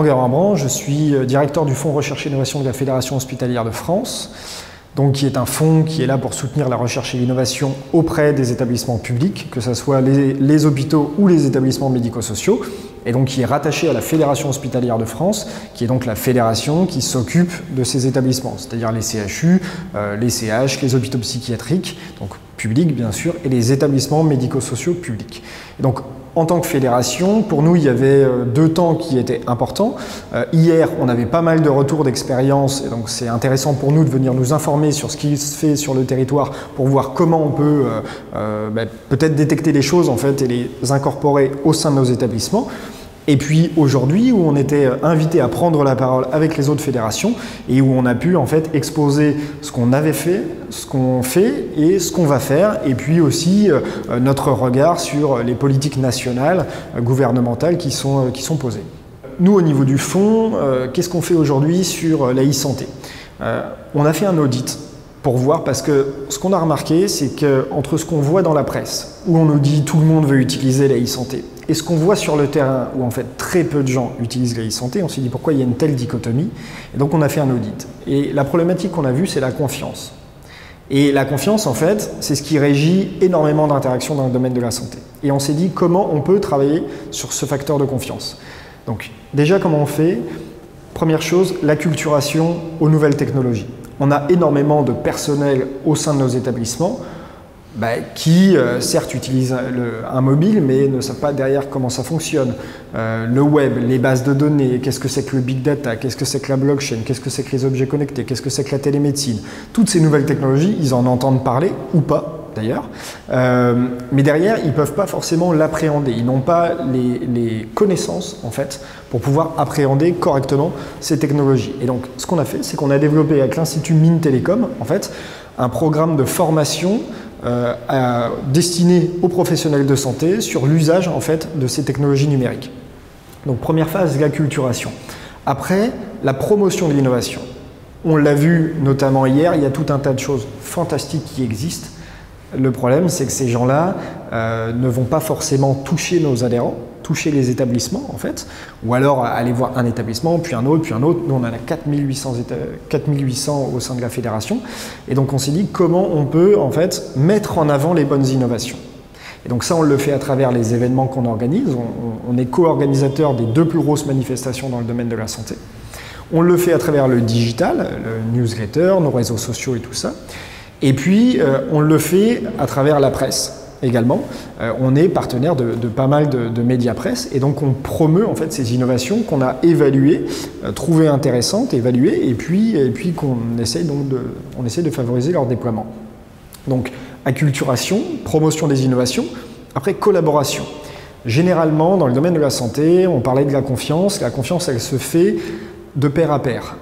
Enguerrand, je suis directeur du Fonds Recherche et Innovation de la Fédération Hospitalière de France, donc qui est un fonds qui est là pour soutenir la recherche et l'innovation auprès des établissements publics, que ce soit les hôpitaux ou les établissements médico-sociaux, et donc qui est rattaché à la Fédération Hospitalière de France, qui est donc la fédération qui s'occupe de ces établissements, c'est-à-dire les CHU, les CH, les hôpitaux psychiatriques, donc publics bien sûr, et les établissements médico-sociaux publics. Et donc, en tant que fédération, pour nous, il y avait deux temps qui étaient importants. Hier, on avait pas mal de retours d'expérience, et donc c'est intéressant pour nous de venir nous informer sur ce qui se fait sur le territoire pour voir comment on peut peut-être détecter les choses en fait, et les incorporer au sein de nos établissements. Et puis aujourd'hui, où on était invité à prendre la parole avec les autres fédérations et où on a pu en fait exposer ce qu'on avait fait, ce qu'on fait et ce qu'on va faire, et puis aussi notre regard sur les politiques nationales, gouvernementales qui sont posées. Nous, au niveau du fonds, qu'est-ce qu'on fait aujourd'hui sur la e-santé? On a fait un audit pour voir, parce que ce qu'on a remarqué, c'est qu'entre ce qu'on voit dans la presse, où on nous dit tout le monde veut utiliser la e-santé, et ce qu'on voit sur le terrain, où en fait très peu de gens utilisent la e-santé, on s'est dit pourquoi il y a une telle dichotomie, et donc on a fait un audit. Et la problématique qu'on a vue, c'est la confiance. Et la confiance, en fait, c'est ce qui régit énormément d'interactions dans le domaine de la santé. Et on s'est dit comment on peut travailler sur ce facteur de confiance. Donc déjà, comment on fait? Première chose, l'acculturation aux nouvelles technologies. On a énormément de personnel au sein de nos établissements qui, certes, utilisent un mobile, mais ne savent pas derrière comment ça fonctionne. Le web, les bases de données, qu'est-ce que c'est que le big data, qu'est-ce que c'est que la blockchain, qu'est-ce que c'est que les objets connectés, qu'est-ce que c'est que la télémédecine. Toutes ces nouvelles technologies, ils en entendent parler, ou pas d'ailleurs, mais derrière, ils ne peuvent pas forcément l'appréhender. Ils n'ont pas les connaissances, en fait, pour pouvoir appréhender correctement ces technologies. Et donc, ce qu'on a fait, c'est qu'on a développé avec l'Institut Mines Télécom, en fait, un programme de formation destiné aux professionnels de santé sur l'usage, en fait, de ces technologies numériques. Donc, première phase, l'acculturation. Après, la promotion de l'innovation. On l'a vu notamment hier, il y a tout un tas de choses fantastiques qui existent. Le problème, c'est que ces gens-là ne vont pas forcément toucher nos adhérents, toucher les établissements, en fait, ou alors aller voir un établissement, puis un autre, puis un autre. Nous, on en a 4800 au sein de la fédération. Et donc, on s'est dit comment on peut, en fait, mettre en avant les bonnes innovations. Et donc ça, on le fait à travers les événements qu'on organise. On est co-organisateur des 2 plus grosses manifestations dans le domaine de la santé. On le fait à travers le digital, le newsletter, nos réseaux sociaux et tout ça. Et puis, on le fait à travers la presse également. On est partenaire de pas mal de médias presse, et donc on promeut en fait ces innovations qu'on a évaluées, trouvées intéressantes, évaluées, et puis qu'on essaie donc de favoriser leur déploiement. Donc, acculturation, promotion des innovations, après collaboration. Généralement, dans le domaine de la santé, on parlait de la confiance. La confiance, elle se fait de pair à pair.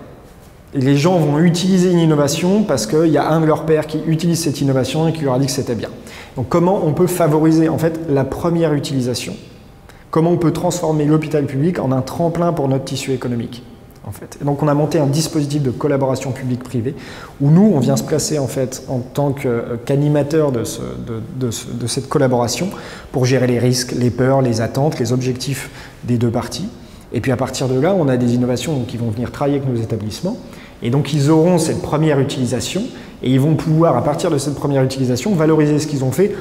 Et les gens vont utiliser une innovation parce qu'il y a un de leurs pairs qui utilise cette innovation et qui leur a dit que c'était bien. Donc comment on peut favoriser en fait la première utilisation? Comment on peut transformer l'hôpital public en un tremplin pour notre tissu économique en fait? Et donc on a monté un dispositif de collaboration publique-privée où nous on vient se placer en fait en tant qu'animateur de cette collaboration pour gérer les risques, les peurs, les attentes, les objectifs des deux parties. Et puis à partir de là, on a des innovations qui vont venir travailler avec nos établissements. Et donc ils auront cette première utilisation et ils vont pouvoir, à partir de cette première utilisation, valoriser ce qu'ils ont fait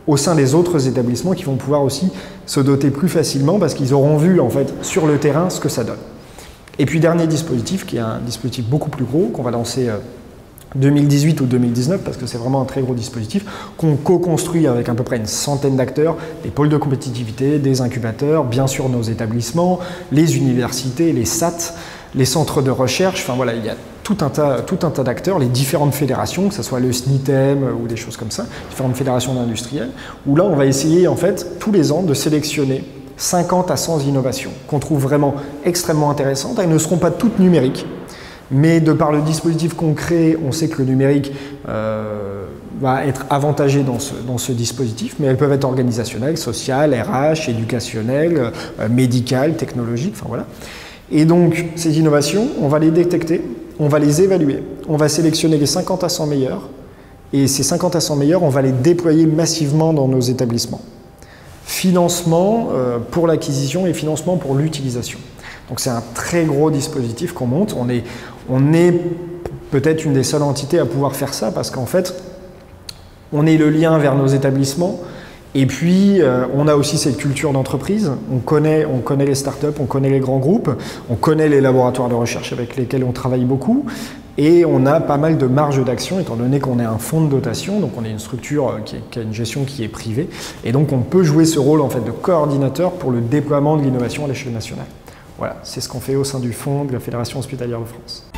au sein des autres établissements qui vont pouvoir aussi se doter plus facilement parce qu'ils auront vu en fait sur le terrain ce que ça donne. Et puis dernier dispositif, qui est un dispositif beaucoup plus gros, qu'on va lancer 2018 ou 2019, parce que c'est vraiment un très gros dispositif, qu'on co-construit avec à peu près une centaine d'acteurs, des pôles de compétitivité, des incubateurs, bien sûr nos établissements, les universités, les SAT, les centres de recherche, enfin voilà, il y a tout un tas d'acteurs, les différentes fédérations, que ce soit le SNITEM ou des choses comme ça, différentes fédérations d'industriels, où là on va essayer en fait tous les ans de sélectionner 50 à 100 innovations qu'on trouve vraiment extrêmement intéressantes. Elles ne seront pas toutes numériques, mais de par le dispositif qu'on crée, on sait que le numérique va être avantagé dans ce dispositif, mais elles peuvent être organisationnelles, sociales, RH, éducationnelles, médicales, technologiques, enfin voilà. Et donc, ces innovations, on va les détecter, on va les évaluer, on va sélectionner les 50 à 100 meilleurs, et ces 50 à 100 meilleurs, on va les déployer massivement dans nos établissements. Financement pour l'acquisition et financement pour l'utilisation. Donc c'est un très gros dispositif qu'on monte. On est peut-être une des seules entités à pouvoir faire ça parce qu'en fait, on est le lien vers nos établissements. Et puis, on a aussi cette culture d'entreprise. On connaît les startups, on connaît les grands groupes, on connaît les laboratoires de recherche avec lesquels on travaille beaucoup. Et on a pas mal de marge d'action, étant donné qu'on est un fonds de dotation, donc on est une structure qui a une gestion qui est privée. Et donc, on peut jouer ce rôle en fait, de coordinateur pour le déploiement de l'innovation à l'échelle nationale. Voilà, c'est ce qu'on fait au sein du fonds de la Fédération hospitalière de France.